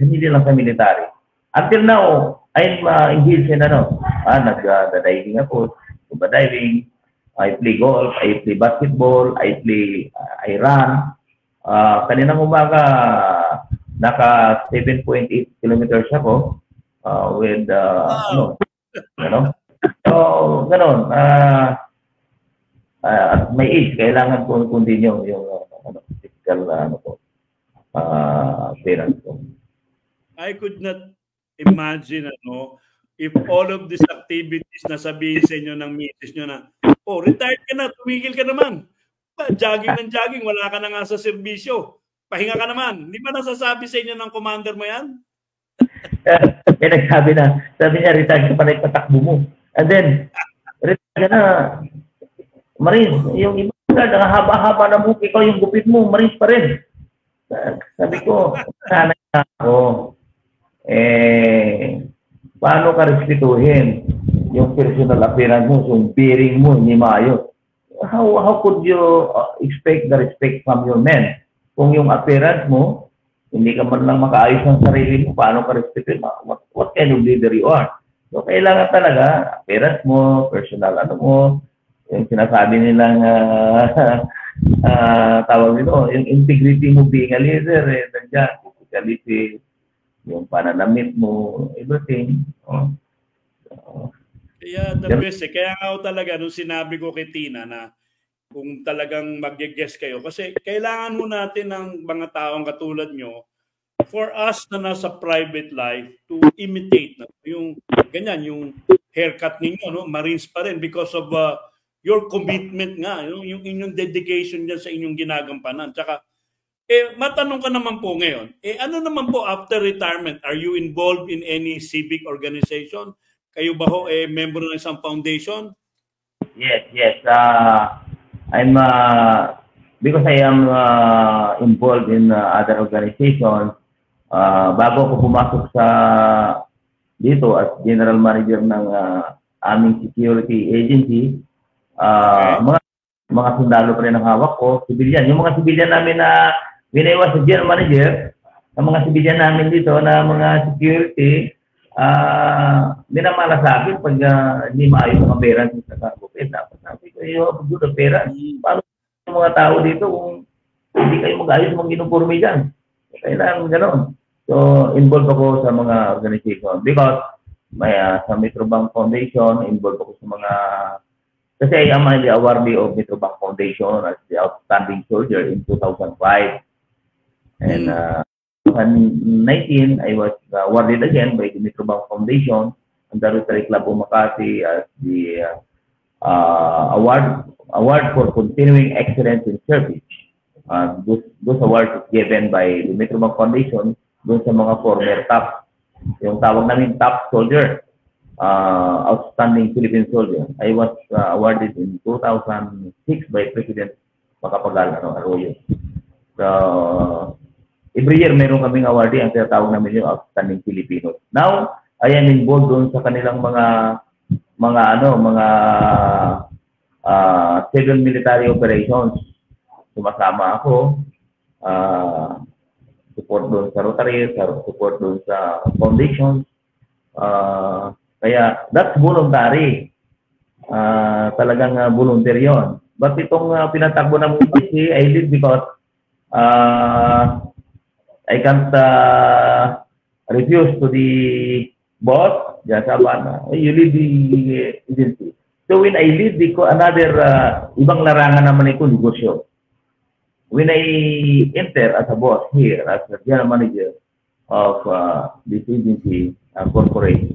hindi lang sa military. Until now, I'm engaged in nag-diving ako, scuba diving, I play golf, I play basketball, I run. Kaninang umaga, naka 7.8 kilometers ako with, So, ganun. At my age, kailangan ko continue yung physical appearance ko. I could not imagine if all of these activities na sabihin sa inyo ng misis nyo na, retired ka na, tumigil ka naman. Jogging ng jogging, wala ka na nga sa serbisyo. Pahinga ka naman. Hindi ba nasasabi sa inyo ng commander mo yan? Nagsabi na, sabi niya, retired ka pa na ipatakbo mo. And then, retired ka na, Marines, yung iba, ang haba-haba na buhok, ikaw yung gupit mo, Marines pa rin. Sabi ko, sanay na ako. Paano ka respetuhin yung personal appearance mo, yung bearing mo, hindi maayos? How could you expect the respect from your men? Kung yung appearance mo, hindi ka man lang makaayos ng sarili mo, paano ka respetuhin? What kind of leader you are? So, kailangan talaga, appearance mo, personal yung sinasabi nilang tawag nito, yung integrity mo being a leader, nandiyan, physicality, yung pananamit mo, everything. Yeah, the best Kaya nga talaga, nung sinabi ko kay Tina na kung talagang mag-guest kayo, kasi kailangan mo natin ng mga taong katulad nyo for us na nasa private life to imitate yung ganyan, yung haircut ninyo, Marines pa rin because of your commitment nga, yung inyong dedication dyan sa inyong ginagampanan. Tsaka, matanong ka naman po ngayon, ano naman po after retirement? Are you involved in any civic organization? Kayo ba ho, member ng isang foundation? Yes. I'm, because I am involved in other organizations, bago ako pumasok dito as general manager ng aming security agency, mga sundalo pa rin ang hawak ko, civilian. Yung mga civilian namin na binaiwas sa general manager, ang mga civilian namin dito na mga security, minamala sa akin pag hindi maayos ang appearance sa bukid. Dapat sabi ko, you have good appearance. Paano yung mga tao dito kung hindi kayo mag-ayos mga ginuporme dyan? Kailangan gano'n. So, involved ako sa mga organization because sa Metrobank Foundation, involved ako sa mga kasi I am the awardee of Metrobank Foundation as the Outstanding Soldier in 2005. And 2019, I was awarded again by the Metrobank Foundation and the Rotary Club of Makati as the award for continuing excellence in service. Those awards is given by the Metrobank Foundation doon sa mga former top, yung tawag namin top soldier. Outstanding Philippine soldier. I was awarded in 2006 by President Macapagal Arroyo. So, every year meron kaming awardee, ang tinatawag namin yung Outstanding Filipino. Now, I am involved doon sa kanilang mga civil military operations. Sumasama ako, support doon sa Rotary, support doon sa foundation. Kaya, that's voluntary. talagang volunteer yon. But itong pinatakbo ng Mumbai, I did because I can't refuse to the boss. Just you lead the agency. So when I lead another ibang larangan naman ito, negosyo. When I enter as a boss here, as a general manager of this agency, corporate,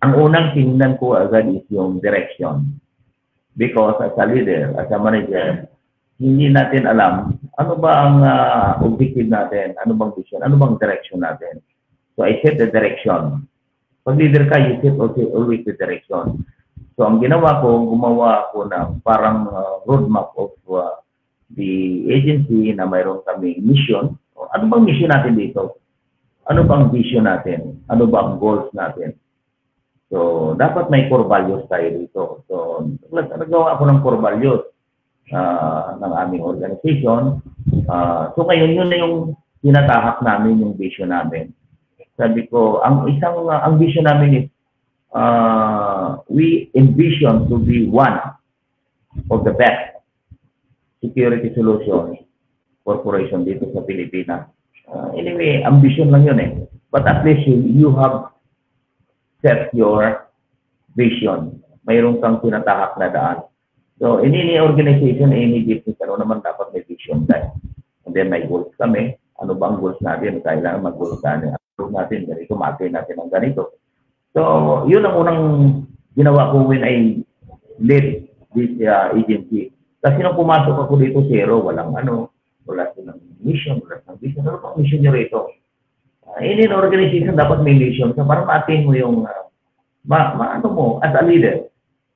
ang unang tingnan ko agad is yung direction. Because as a leader, as a manager, hindi natin alam ano ba ang objective natin, ano bang vision, ano bang direction natin. So I set the direction. Pag leader ka, you set always the direction. So ang ginawa ko, gumawa ako ng parang roadmap of the agency na mayroon kaming mission. Ano bang mission natin dito? Ano bang vision natin? Ano bang goals natin? So dapat may core values tayo dito. So nagawa ako ng core values ng aming organization. So ngayon yun na yung tinatahak namin, yung vision namin. Sabi ko, ang vision namin is we envision to be one of the best security solutions corporation dito sa Pilipinas. Anyway, ambition lang yun eh. But at least you have set your vision. Mayroon kang tinatahak na daan. So, in any organization, any business, naman dapat may vision tayo. And then may goals kami. Ano bang goals natin? Kailangan mag-goals natin. Natin ganito, ma-attain natin ang ganito. So, yun ang unang ginawa ko when I led this agency. Kasi nung pumasok ako dito, zero, wala silang mission, wala silang vision. Ano pang mission nyo rito? In an organization, dapat may mission. So, para ma-attain mo yung, ano mo, as a leader.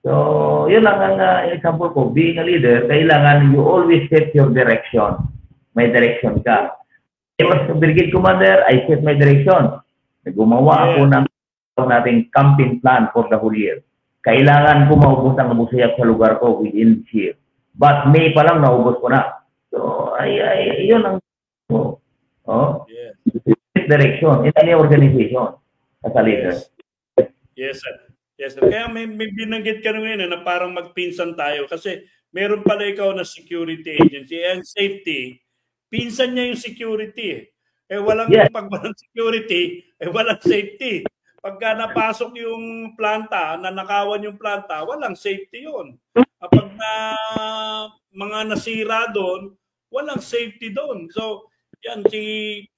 So, yun lang ang example ko. Being a leader, kailangan you always set your direction. May direction ka. I was a brigade commander, I set my direction. Gumawa ako ng nating campaign plan for the whole year. Kailangan ko maubos ang abusayap sa lugar ko within this year. But May pa lang naubos ko na. So, yun ang direction in any organization as a leader. Yes, sir. Yes, sir. Kaya may binanggit ka ngayon na parang magpinsan tayo kasi meron pala ikaw na security agency and safety. Pinsan niya yung security. Walang pag walang security, walang safety. Pagka napasok yung planta, nanakawan yung planta, walang safety yun. Kapag mga nasira doon, walang safety doon. So, yan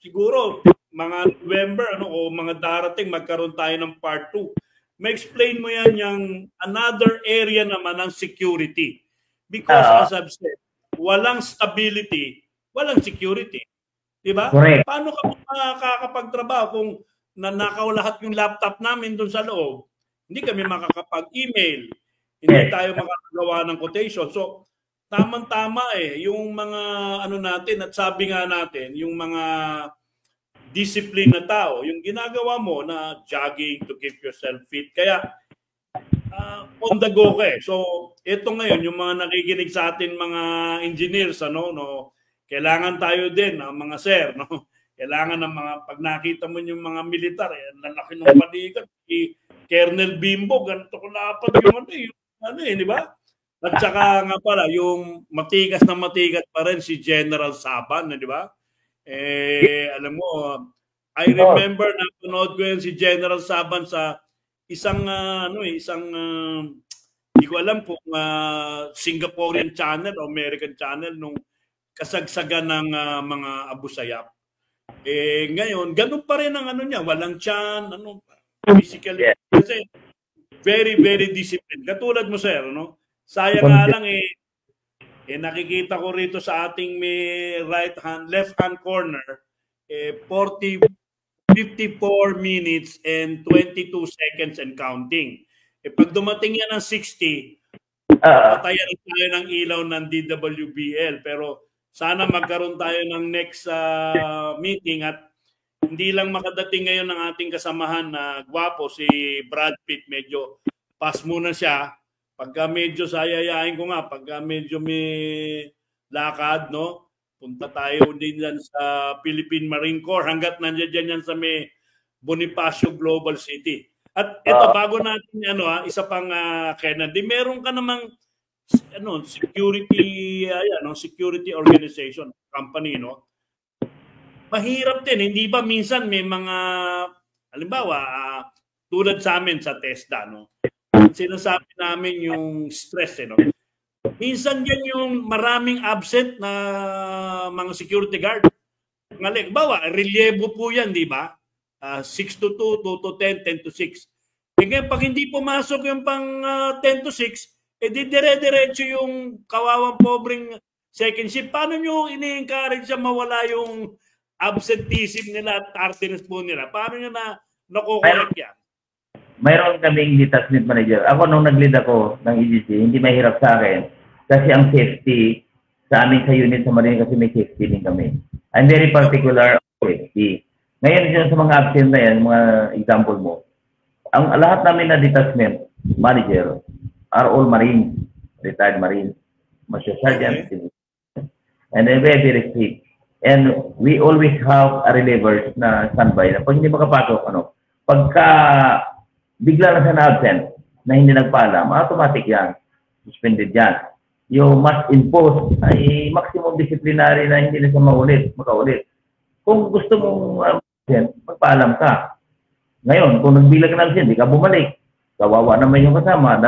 siguro mga November o mga darating magkaroon tayo ng part 2. Ma-explain mo yan yung another area naman ng security. Because as I've said, walang stability, walang security. Diba? Correct. Paano ka makakapagtrabaho kung nanakaw lahat yung laptop namin doon sa loob? Hindi kami makakapag-email. Hindi tayo makakagawa ng quotation. So, tamang-tama yung mga natin at sabi nga natin, yung mga discipline na tao, yung ginagawa mo na jogging to keep yourself fit. Kaya, on the go ka So, ito ngayon, yung mga nakikinig sa atin mga engineers, kailangan tayo din, mga sir, kailangan ng mga, pag nakita mo yung mga militar, lalaki ng panigan, si Colonel Bimbo, ganito ko lapad yung di ba? At saka nga pala, yung matigas na matigas pa rin si General Saban, di ba? Alam mo, I remember na panood ko yun si General Saban sa isang, hindi ko alam kung Singaporean channel o American channel nung kasagsagan ng mga abusayap. Ngayon, ganun pa rin ang niya, walang tiyan, physically, kasi very, very disciplined. Katulad mo, sir, sayang nga lang nakikita ko rito sa ating may left hand corner, 54 minutes and 22 seconds and counting. Pag dumating yan ng 60, patayan tayo ng ilaw ng DWBL. Pero sana magkaroon tayo ng next meeting at hindi lang makadating ngayon ng ating kasamahan na gwapo, si Brad Pitt. Medyo pass muna siya. Pagka medyo sayayain ko nga, pagka medyo may lakad, punta tayo din yan sa Philippine Marine Corps hanggat nandiyan yan sa may Bonifacio Global City. At ito, bago natin isa pang Kennedy, meron ka namang security organization, company, no? Mahirap din, hindi ba minsan may mga, halimbawa, tulad sa amin sa TESDA, no? Sinasabi namin yung stress, no? Minsan yan yung maraming absent na mga security guard. Halimbawa, relievo po yan, di ba? 6 to 2, 2 to 10, 10 to 6. Ngayon, pag hindi pumasok yung pang 10 to 6, dire-diretso yung kawawang pobreng second shift. Paano nyo ini-encourage siya mawala yung absenteeism nila at tardiness po nila? Paano nyo nakukorek yan? Mayroon kaming detachment manager. Ako nung nag-lead ako ng EGC, hindi mahirap sa akin kasi ang safety sa amin sa unit sa Marine kasi may safety din kami. I'm very particular on safety. Ngayon sa mga absent na yan, mga example mo, ang lahat namin na detachment manager are all Marine, retired Marine, Master Sergeant, and they're very strict. And we always have a relievers na standby na pag hindi makapasok, pagka bigla na siya na-absent na hindi nagpaalam, automatic yan, suspended yan. You must impose ay maximum disciplinary na hindi na siya makaulit. Kung gusto mong magpaalam ka. Ngayon, kung nagbilang ka na absent, hindi ka bumalik. Kawawa naman yung kasama.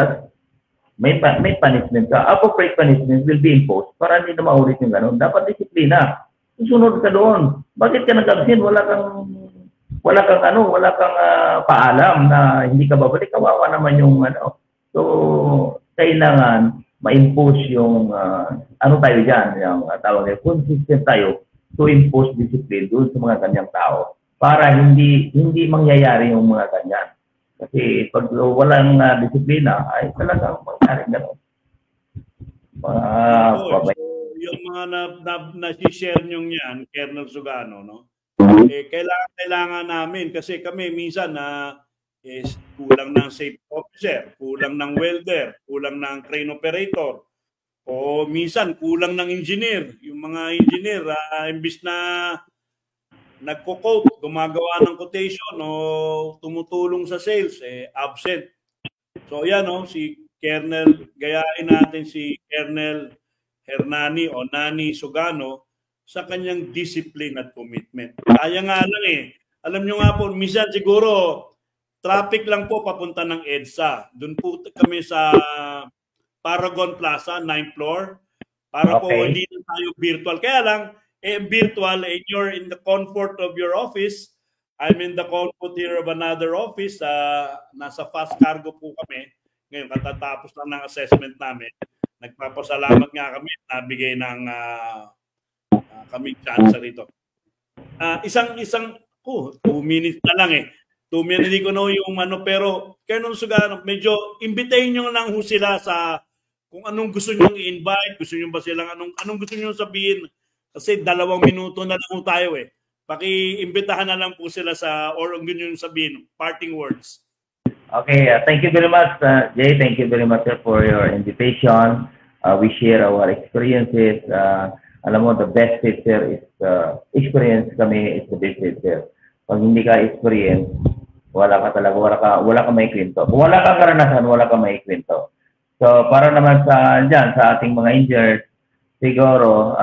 May punishment ka. Appropriate punishment will be imposed para hindi na maulit yung gano'n. Dapat disiplina. Susunod ka doon. Bakit ka nag-absent? Wala kang paalam na hindi ka babalik. Kawawa naman yung So, kailangan ma-impose yung tayo dyan, yung tawag na consistent tayo to impose discipline doon sa mga kanyang tao para hindi mangyayari yung mga ganyan. Kasi pag walang disiplina, ay talagang mangyari gano'n. Yung mga na-share nyo yan, Colonel Sugano, no? Kailangan namin kasi kami minsan kulang ng safety officer, kulang ng welder, kulang ng crane operator, o minsan kulang ng engineer. Yung mga engineer, imbis na nagko-quote, gumagawa ng quotation o tumutulong sa sales, absent. So yan, si Colonel, gayain natin si Colonel Hernani o Nani Sugano sa kanyang discipline at commitment. Kaya nga lang alam nyo nga po, minsan siguro traffic lang po papunta ng EDSA. Doon po kami sa Paragon Plaza, 9th floor. Para po hindi na tayo virtual. Kaya lang, virtual, and you're in the comfort of your office. I'm in the comfort here of another office. Nasa fast cargo po kami. Ngayon, katatapos lang ng assessment namin. Nagpapasalamat nga kami. Nabigay ng kaming chance rito. Isang 2 minutes na lang 2 minutes ko na yung pero Colonel Sugano, medyo imbitahin nyo lang sila sa kung anong gusto nyo i-invite, gusto nyo ba silang anong gusto nyo sabihin kasi 2 minuto na lang tayo Paki-imbitahan na lang po sila or ang gusto nyo sabihin, parting words. Okay, thank you very much, Jay. Thank you very much for your invitation. We share our experiences. Alam mo, the best teacher is experience kami is the best teacher. Pag hindi ka experience, wala ka talaga, wala ka may kwento. Kung wala kang karanasan, wala ka may kwento. So, para naman sa ating mga injured, siguro,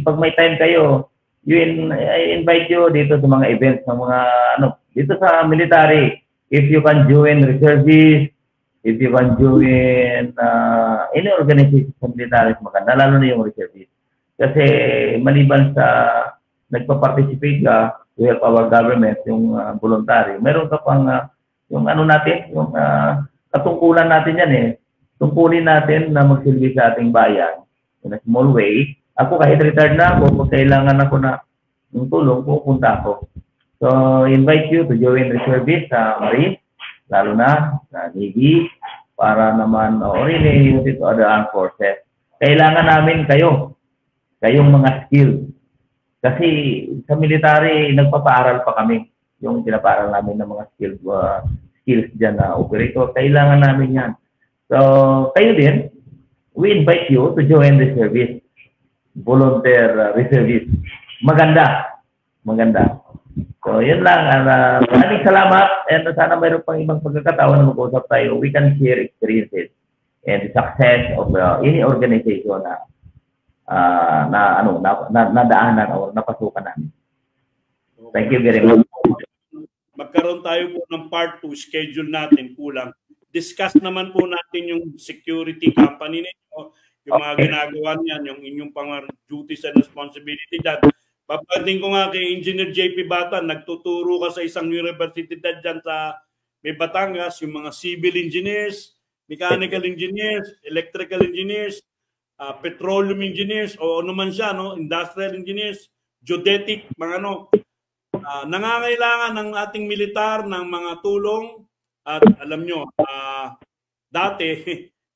pag may time kayo, I invite you dito sa mga events, ng mga, dito sa military. If you can join reservists, if you can join any organization sa military, maganda, lalo na yung reservists. Kasi, maliban sa nagpa-participate ka, we help our government, yung voluntary. Meron ka pang, yung natin, yung katungkulan natin yan Tungkulin natin na magsilbi sa ating bayan in a small way. Ako kahit retired na ako, kung kailangan ako ng tulong, pupunta ako. So, invite you to join reservists sa Marine, lalo na sa Navy, para naman, or in the other armed forces. Kailangan namin kayong mga skill. Kasi sa military, nagpapaaral pa kami. Yung pinapaaral namin ng mga skills dyan na operator. Kailangan namin yan. So, kayo din, we invite you to join the service. Volunteer reservice. Maganda. So, yun lang. Maraming salamat and sana mayroon pang ibang pagkakataon na mag-usap tayo. We can share experiences and the success of any organization na nadaanan o napasukan namin. Thank you very much. Magkaroon tayo po ng part 2, schedule natin kulang. Discuss naman po natin yung security company ninyo, yung mga ginagawa niyan, yung inyong duties and responsibility dyan. Papating ko nga kay Engineer JP Batan, nagtuturo ka sa isang university dyan sa Batangas, yung mga civil engineers, mechanical engineers, electrical engineers, petroleum engineers, o ano man siya, no? Industrial engineers, geodetic, mga nangangailangan ng ating militar ng mga tulong. At alam nyo, dati,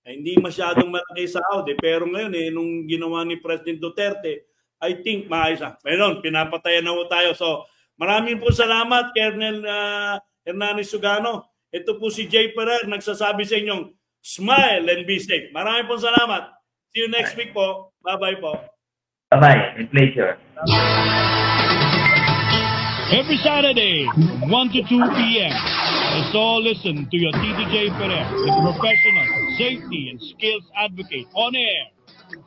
hindi masyadong malaki sahod pero ngayon, nung ginawa ni President Duterte, I think maayos na. Mayroon, pinapatayan na po tayo. So, maraming po salamat, Colonel Hernani Sugano. Ito po si Jay Ferrer, nagsasabi sa inyong, smile and be safe. Maraming po salamat. See you next week po. Bye-bye po. Bye-bye. My pleasure. Every Saturday, 1 to 2 p.m. Let's all listen to your TDJ Perez, the professional safety and skills advocate on air.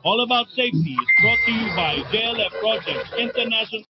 All About Safety is brought to you by JLF Projects International.